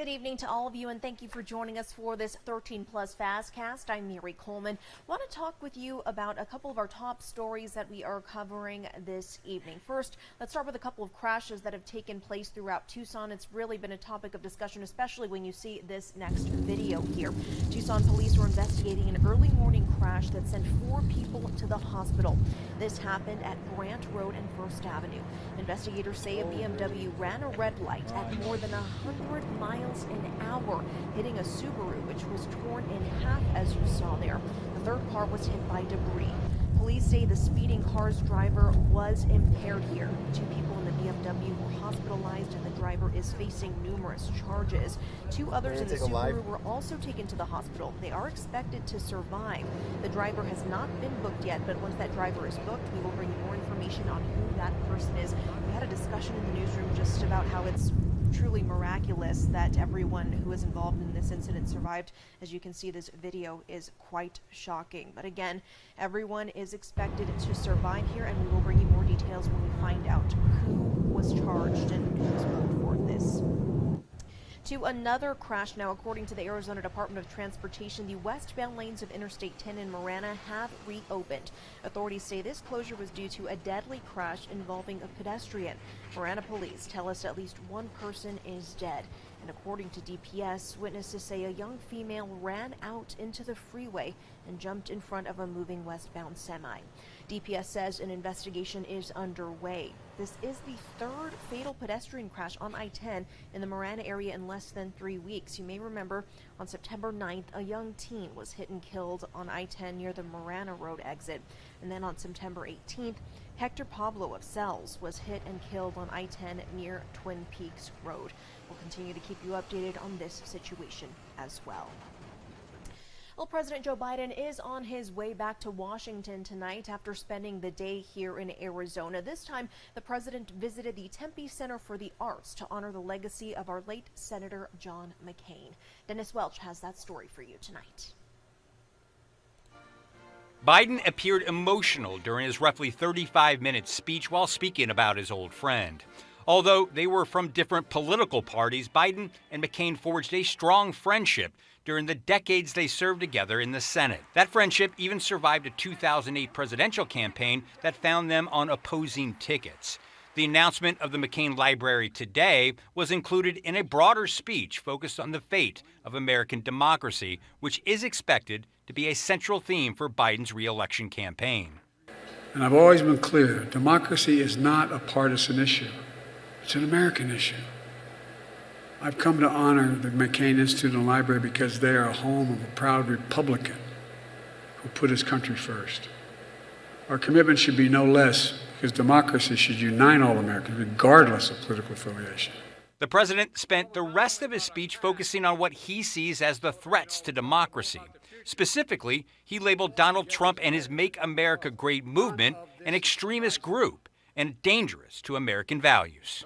Good evening to all of you, and thank you for joining us for this 13 Plus FastCast. I'm Mary Coleman. I want to talk with you about a couple of our top stories that we are covering this evening. First, let's start with a couple of crashes that have taken place throughout Tucson. It's really been a topic of discussion, especially when you see this next video here. Tucson police were investigating an early morning crash that sent 4 people to the hospital. This happened at Grant Road and First Avenue. Investigators say a BMW ran a red light at more than 100 miles an hour, hitting a Subaru, which was torn in half, as you saw there. The third car was hit by debris. Police say the speeding car's driver was impaired here. 2 people in the BMW were hospitalized, and the driver is facing numerous charges. 2 others in the Subaru were also taken to the hospital. They are expected to survive. The driver has not been booked yet, but once that driver is booked, we will bring you more information on who that person is. We had a discussion in the newsroom just about how it's truly miraculous that everyone who was involved in this incident survived. As you can see, this video is quite shocking. But again, everyone is expected to survive here, and we will bring you more details when we find out who was charged and who was booked for this. To another crash now. According to the Arizona Department of Transportation, the westbound lanes of Interstate 10 in Marana have reopened. Authorities say this closure was due to a deadly crash involving a pedestrian. Marana police tell us at least 1 person is dead. And according to DPS, witnesses say a young female ran out into the freeway and jumped in front of a moving westbound semi. DPS says an investigation is underway. This is the 3rd fatal pedestrian crash on I-10 in the Marana area in less than 3 weeks. You may remember on September 9th, a young teen was hit and killed on I-10 near the Marana Road exit. And then on September 18th, Hector Pablo of Cells was hit and killed on I-10 near Twin Peaks Road. We'll continue to keep you updated on this situation as well. Well, President Joe Biden is on his way back to Washington tonight after spending the day here in Arizona. This time, the president visited the Tempe Center for the Arts to honor the legacy of our late Senator John McCain. Dennis Welch has that story for you tonight. Biden appeared emotional during his roughly 35-minute speech while speaking about his old friend. Although they were from different political parties, Biden and McCain forged a strong friendship during the decades they served together in the Senate. That friendship even survived a 2008 presidential campaign that found them on opposing tickets. The announcement of the McCain Library today was included in a broader speech focused on the fate of American democracy, which is expected to be a central theme for Biden's re-election campaign. And I've always been clear, democracy is not a partisan issue. It's an American issue. I've come to honor the McCain Institute and Library because they are a home of a proud Republican who put his country first. Our commitment should be no less, because democracy should unite all Americans, regardless of political affiliation. The president spent the rest of his speech focusing on what he sees as the threats to democracy. Specifically, he labeled Donald Trump and his Make America Great movement an extremist group and dangerous to American values.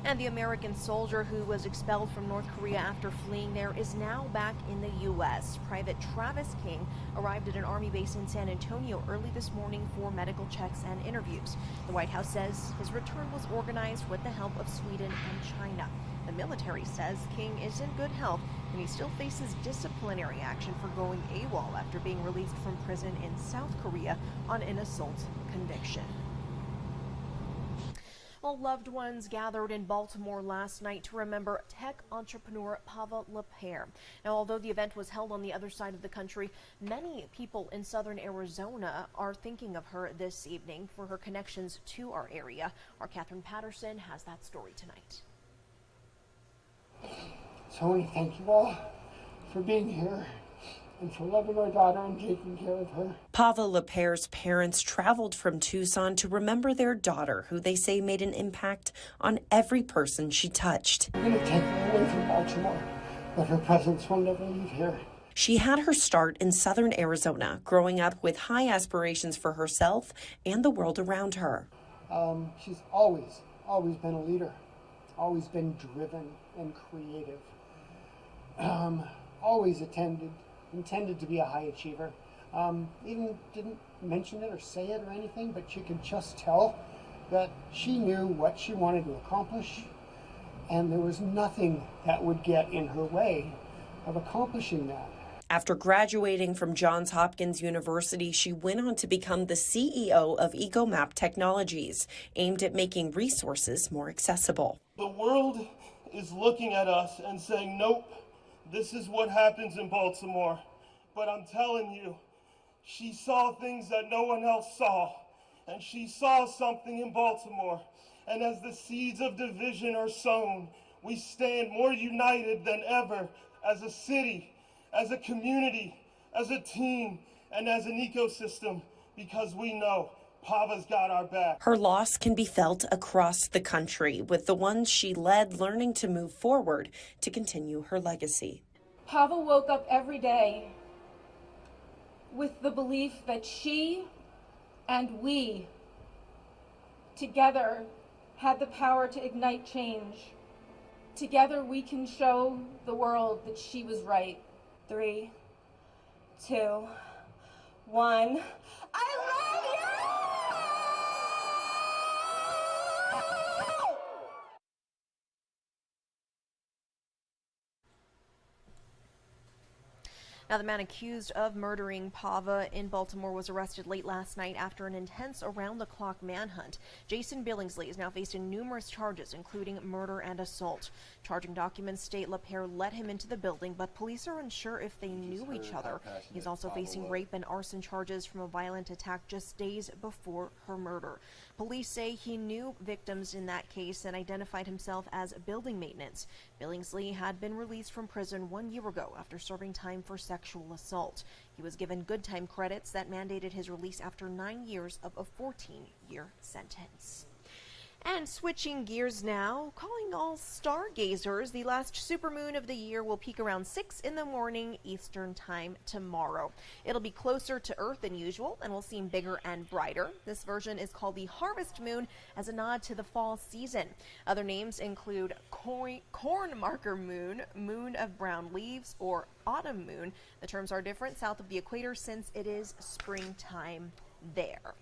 And the American soldier who was expelled from North Korea after fleeing there is now back in the U.S. Private Travis King arrived at an Army base in San Antonio early this morning for medical checks and interviews. The White House says his return was organized with the help of Sweden and China. The military says King is in good health, and he still faces disciplinary action for going AWOL after being released from prison in South Korea on an assault conviction. Well, loved ones gathered in Baltimore last night to remember tech entrepreneur Pavel Lapierre. Now, although the event was held on the other side of the country, many people in southern Arizona are thinking of her this evening for her connections to our area. Our Catherine Patterson has that story tonight. So I want to thank you all for being here and for loving our daughter and taking care of her. Pavel Lapierre's parents traveled from Tucson to remember their daughter, who they say made an impact on every person she touched. We're going to take her away from Baltimore, but her presence will never leave here. She had her start in southern Arizona, growing up with high aspirations for herself and the world around her. She's always been a leader, always been driven and creative, always intended to be a high achiever. Even didn't mention it or say it or anything, but you could just tell that she knew what she wanted to accomplish, and there was nothing that would get in her way of accomplishing that. After graduating from Johns Hopkins University, she went on to become the CEO of EcoMap Technologies, aimed at making resources more accessible. The world is looking at us and saying, nope, this is what happens in Baltimore. But I'm telling you, she saw things that no one else saw. And she saw something in Baltimore. And as the seeds of division are sown, we stand more united than ever as a city, as a community, as a team, and as an ecosystem, because we know Pava's got our back. Her loss can be felt across the country, with the ones she led learning to move forward to continue her legacy. Pava woke up every day with the belief that she and we together had the power to ignite change. Together we can show the world that she was right. 3, 2, 1. I love you! Now, the man accused of murdering Pava in Baltimore was arrested late last night after an intense around-the-clock manhunt. Jason Billingsley is now facing numerous charges, including murder and assault. Charging documents state LaPierre let him into the building, but police are unsure if they knew each other. He's also facing rape and arson charges from a violent attack just days before her murder. Police say he knew victims in that case and identified himself as building maintenance. Billingsley had been released from prison 1 year ago after serving time for sexual assault. He was given good time credits that mandated his release after 9 years of a 14-year sentence. And switching gears now, calling all stargazers, the last supermoon of the year will peak around 6 in the morning Eastern time tomorrow. It'll be closer to Earth than usual and will seem bigger and brighter. This version is called the harvest moon as a nod to the fall season. Other names include corn marker moon, moon of brown leaves, or autumn moon. The terms are different south of the equator since it is springtime there.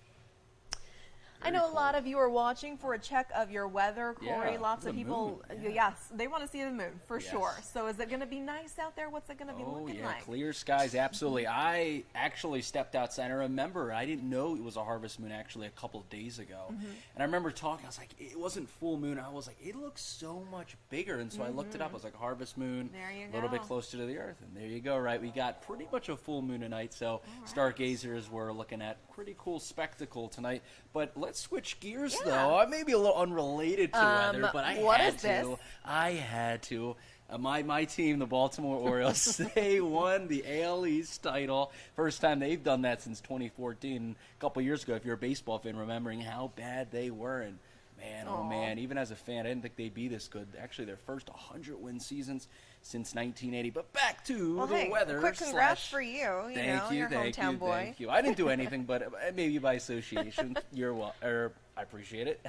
I know a lot of you are watching for a check of your weather, Corey. Yeah, Lots of people, yes, they want to see the moon for Yes. sure. So is it going to be nice out there? What's it going to be looking like? Clear skies, absolutely. I actually stepped outside. I remember I didn't know it was a harvest moon actually a couple of days ago. And I remember talking, I was like, it wasn't full moon. I was like, it looks so much bigger. And so I looked it up. I was like, harvest moon, There you a little bit go. closer to the Earth. And there you go, right? We got pretty much a full moon tonight. So stargazers were looking at pretty cool spectacle tonight. But let's switch gears, though. Maybe a little unrelated to weather, but what had is to. this? I had to. My team, the Baltimore Orioles, they won the AL East title. First time they've done that since 2014. A couple years ago, if you're a baseball fan, remembering how bad they were. And man, oh man, even as a fan, I didn't think they'd be this good. Actually, their first 100-win seasons since 1980. But back to the weather. Quick congrats for you. Thank you, your hometown boy. Thank you. I didn't do anything, but maybe by association, I appreciate it.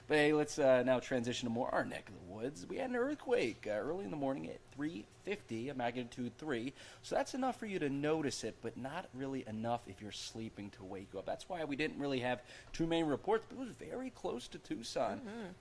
But hey, let's now transition to more our neck of the woods. We had an earthquake early in the morning at 3:50, a magnitude 3. So that's enough for you to notice it, but not really enough if you're sleeping to wake you up. That's why we didn't really have too many reports, but it was very close to Tucson.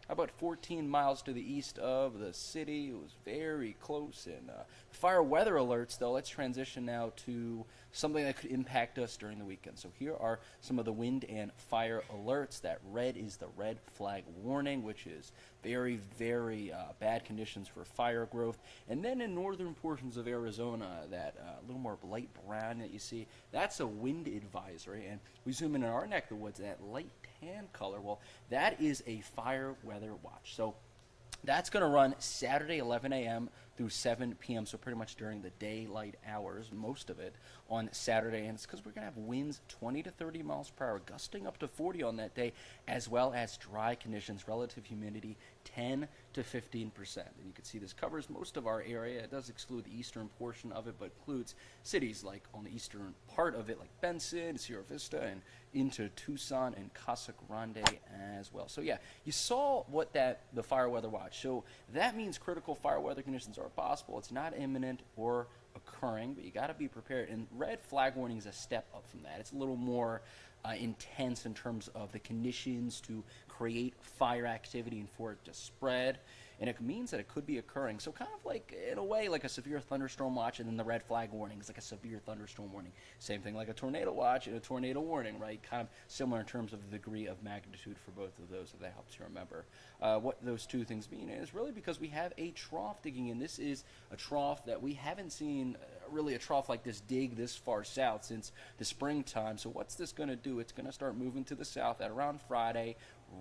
About 14 miles to the east of the city. It was very close. And fire weather alerts, though, let's transition now to something that could impact us during the weekend. So here are some of the wind and fire alerts. That red is the red flag warning, which is very, very bad conditions for fire growth. And then in northern portions of Arizona, that little more light brown that you see, that's a wind advisory. And we zoom in on our neck of the woods, that light tan color, well, that is a fire weather watch. So that's going to run Saturday 11 a.m. through 7 p.m., so pretty much during the daylight hours, most of it, on Saturday. And it's because we're going to have winds 20 to 30 miles per hour, gusting up to 40 on that day, as well as dry conditions, relative humidity 10 to 15%. And you can see this covers most of our area. It does exclude the eastern portion of it, but includes cities like on the eastern part of it, like Benson, Sierra Vista, and into Tucson and Casa Grande as well. So yeah, you saw what the fire weather watch. So that means critical fire weather conditions are possible. It's not imminent or occurring, but you got to be prepared. And red flag warning is a step up from that. It's a little more intense in terms of the conditions to create fire activity and for it to spread. And it means that it could be occurring. So kind of like, in a way, like a severe thunderstorm watch, and then the red flag warning is like a severe thunderstorm warning. Same thing like a tornado watch and a tornado warning, right? Kind of similar in terms of the degree of magnitude for both of those, if that helps you remember. What those two things mean is really because we have a trough digging in. This is a trough that we haven't seen really a trough like this dig this far south since the springtime. So what's this going to do? It's going to start moving to the south at around Friday,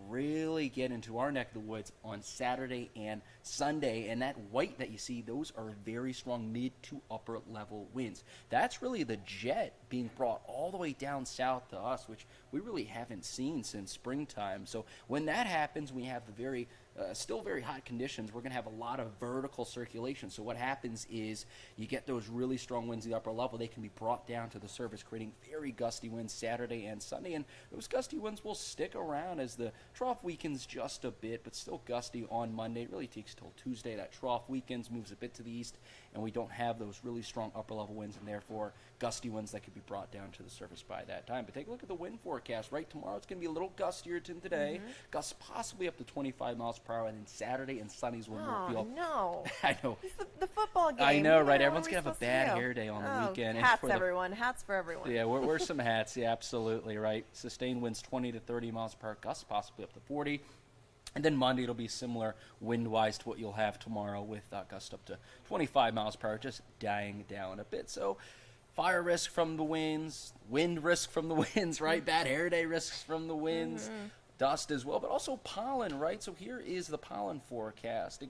really get into our neck of the woods on Saturday and Sunday. And that white that you see, those are very strong mid to upper level winds. That's really the jet being brought all the way down south to us, which we really haven't seen since springtime. So when that happens, we have the very still very hot conditions. We're going to have a lot of vertical circulation. So what happens is you get those really strong winds at the upper level. They can be brought down to the surface, creating very gusty winds Saturday and Sunday. And those gusty winds will stick around as the trough weakens just a bit, but still gusty on Monday. It really takes till Tuesday. That trough weakens, moves a bit to the east, and we don't have those really strong upper level winds, and therefore gusty winds that could be brought down to the surface by that time. But take a look at the wind forecast. Right, tomorrow it's going to be a little gustier than today. Gusts possibly up to 25 miles per hour, and then Saturday and Sunday's when we'll feel. No. I know. It's the football game. I know, right? Yeah, Everyone's going to have a bad hair day on the weekend. Hats, everyone. Hats for everyone. Yeah, wear some hats. Yeah, absolutely, right? Sustained winds 20 to 30 miles per hour, gusts possibly up to 40. And then Monday it'll be similar wind-wise to what you'll have tomorrow with gusts up to 25 miles per hour, just dying down a bit. So fire risk from the winds, wind risk from the winds, right? Bad hair day risks from the winds, dust as well, but also pollen, right? So here is the pollen forecast.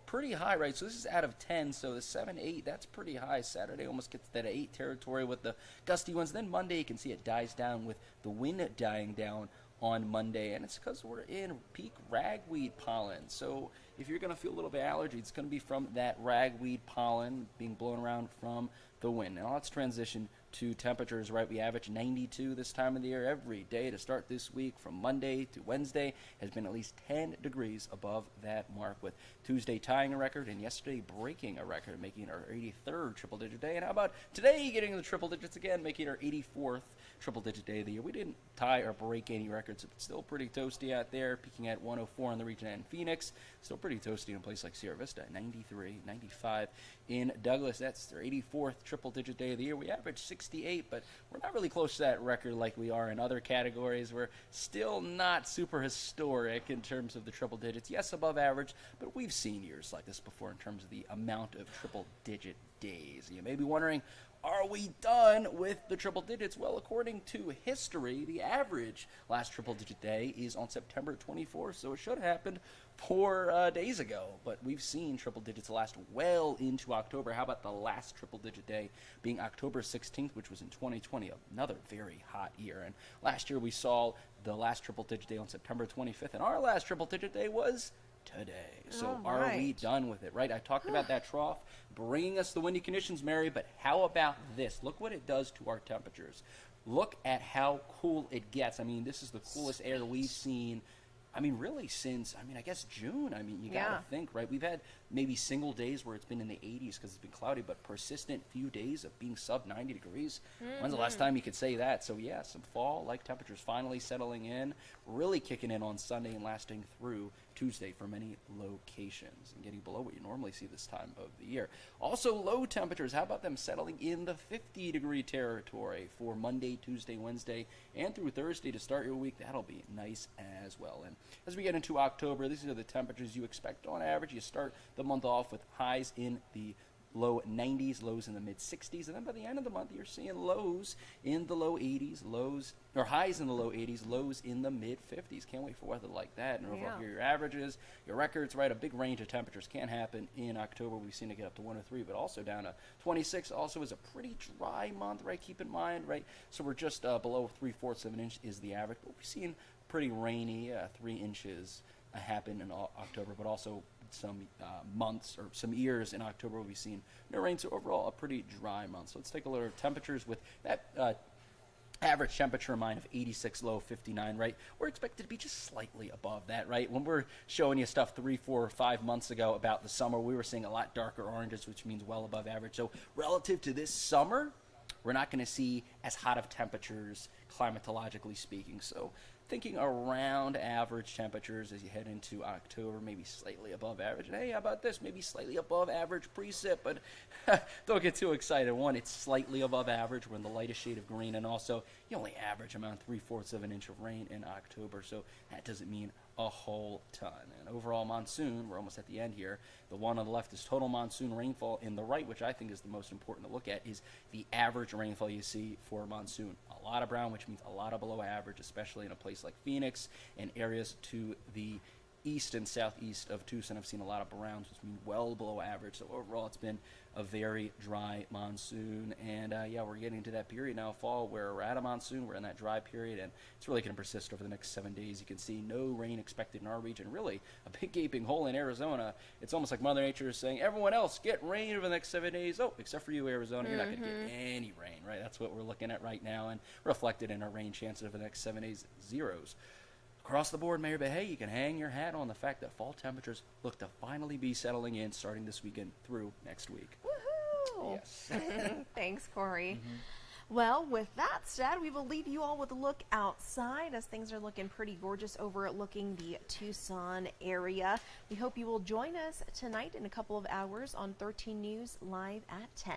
Pretty high, right? So this is out of 10, so the 7, 8, that's pretty high. Saturday almost gets that 8 territory with the gusty winds. Then Monday you can see it dies down with the wind dying down on Monday, and it's because we're in peak ragweed pollen. So if you're going to feel a little bit of allergy, it's going to be from that ragweed pollen being blown around from the wind. Now let's transition to temperatures, right? We average 92 this time of the year every day to start this week. From Monday to Wednesday has been at least 10 degrees above that mark, with Tuesday tying a record and yesterday breaking a record, making our 83rd triple-digit day. And how about today getting the triple digits again, making our 84th triple-digit day of the year? We didn't tie or break any records, but still pretty toasty out there, peaking at 104 in the region and Phoenix. Still pretty toasty in a place like Sierra Vista, 93, 95 in Douglas. That's their 84th triple-digit day of the year. We average 68, but we're not really close to that record like we are in other categories. We're still not super historic in terms of the triple digits. Yes, above average, but we've seen years like this before in terms of the amount of triple-digit days. You may be wondering, are we done with the triple digits? Well, according to history, the average last triple-digit day is on September 24th, so it should have happened 4 days ago. But we've seen triple digits last well into October. How about the last triple-digit day being October 16th, which was in 2020, another very hot year. And last year we saw the last triple-digit day on September 25th, and our last triple-digit day was today. So are we done with it, right? I talked about that trough bringing us the windy conditions, Mary, but how about this? Look what it does to our temperatures. Look at how cool it gets. I mean, this is the coolest air we've seen, I mean, really since, I guess June. I mean, you got to think, right? We've had maybe single days where it's been in the 80s because it's been cloudy, but persistent few days of being sub 90 degrees. When's the last time you could say that? So, yeah, some fall-like temperatures finally settling in, really kicking in on Sunday and lasting through Tuesday for many locations and getting below what you normally see this time of the year. Also, low temperatures, how about them settling in the 50-degree territory for Monday, Tuesday, Wednesday, and through Thursday to start your week? That'll be nice as well. And as we get into October, these are the temperatures you expect on average. You start the month off with highs in the low 90s, lows in the mid 60s, and then by the end of the month you're seeing lows in the low 80s, highs in the low 80s, lows in the mid 50s. Can't wait for weather like that. And overall here, your averages, your records, right? A big range of temperatures can happen in October. We've seen it get up to 103, but also down to 26. Also is a pretty dry month, right? Keep in mind, right? So we're just below 3/4 of an inch is the average, but we've seen pretty rainy 3 inches happen in October, but also some months or some years in October we've seen no rain. So overall a pretty dry month. So let's take a look at temperatures with that average temperature in mind of 86, low 59, right? We're expected to be just slightly above that, right? When we're showing you stuff 3, 4, 5 months ago about the summer, we were seeing a lot darker oranges, which means well above average. So relative to this summer, we're not going to see as hot of temperatures climatologically speaking. So thinking around average temperatures as you head into October, maybe slightly above average. And hey, how about this? Maybe slightly above average precip, but don't get too excited. One, it's slightly above average. We're in the lightest shade of green, and also you only average around 3/4 of an inch of rain in October, so that doesn't mean a whole ton. And overall monsoon, we're almost at the end here. The one on the left is total monsoon rainfall. In the right, which I think is the most important to look at, is the average rainfall you see for monsoon. A lot of brown, which means a lot of below average, especially in a place like Phoenix and areas to the east and southeast of Tucson. I've seen a lot of browns, which mean well below average. So overall, it's been a very dry monsoon. And yeah, we're getting into that period now, fall, where we're at a monsoon. We're in that dry period, and it's really going to persist over the next 7 days. You can see no rain expected in our region. Really, a big gaping hole in Arizona. It's almost like Mother Nature is saying, everyone else, get rain over the next 7 days. Oh, except for you, Arizona. You're not going to get any rain, right? That's what we're looking at right now, and reflected in our rain chances over the next 7 days, zeros. Across the board, Mayor, but hey, you can hang your hat on the fact that fall temperatures look to finally be settling in starting this weekend through next week. Woohoo! Yes. Thanks, Corey. Well, with that said, we will leave you all with a look outside as things are looking pretty gorgeous overlooking the Tucson area. We hope you will join us tonight in a couple of hours on 13 News Live at 10.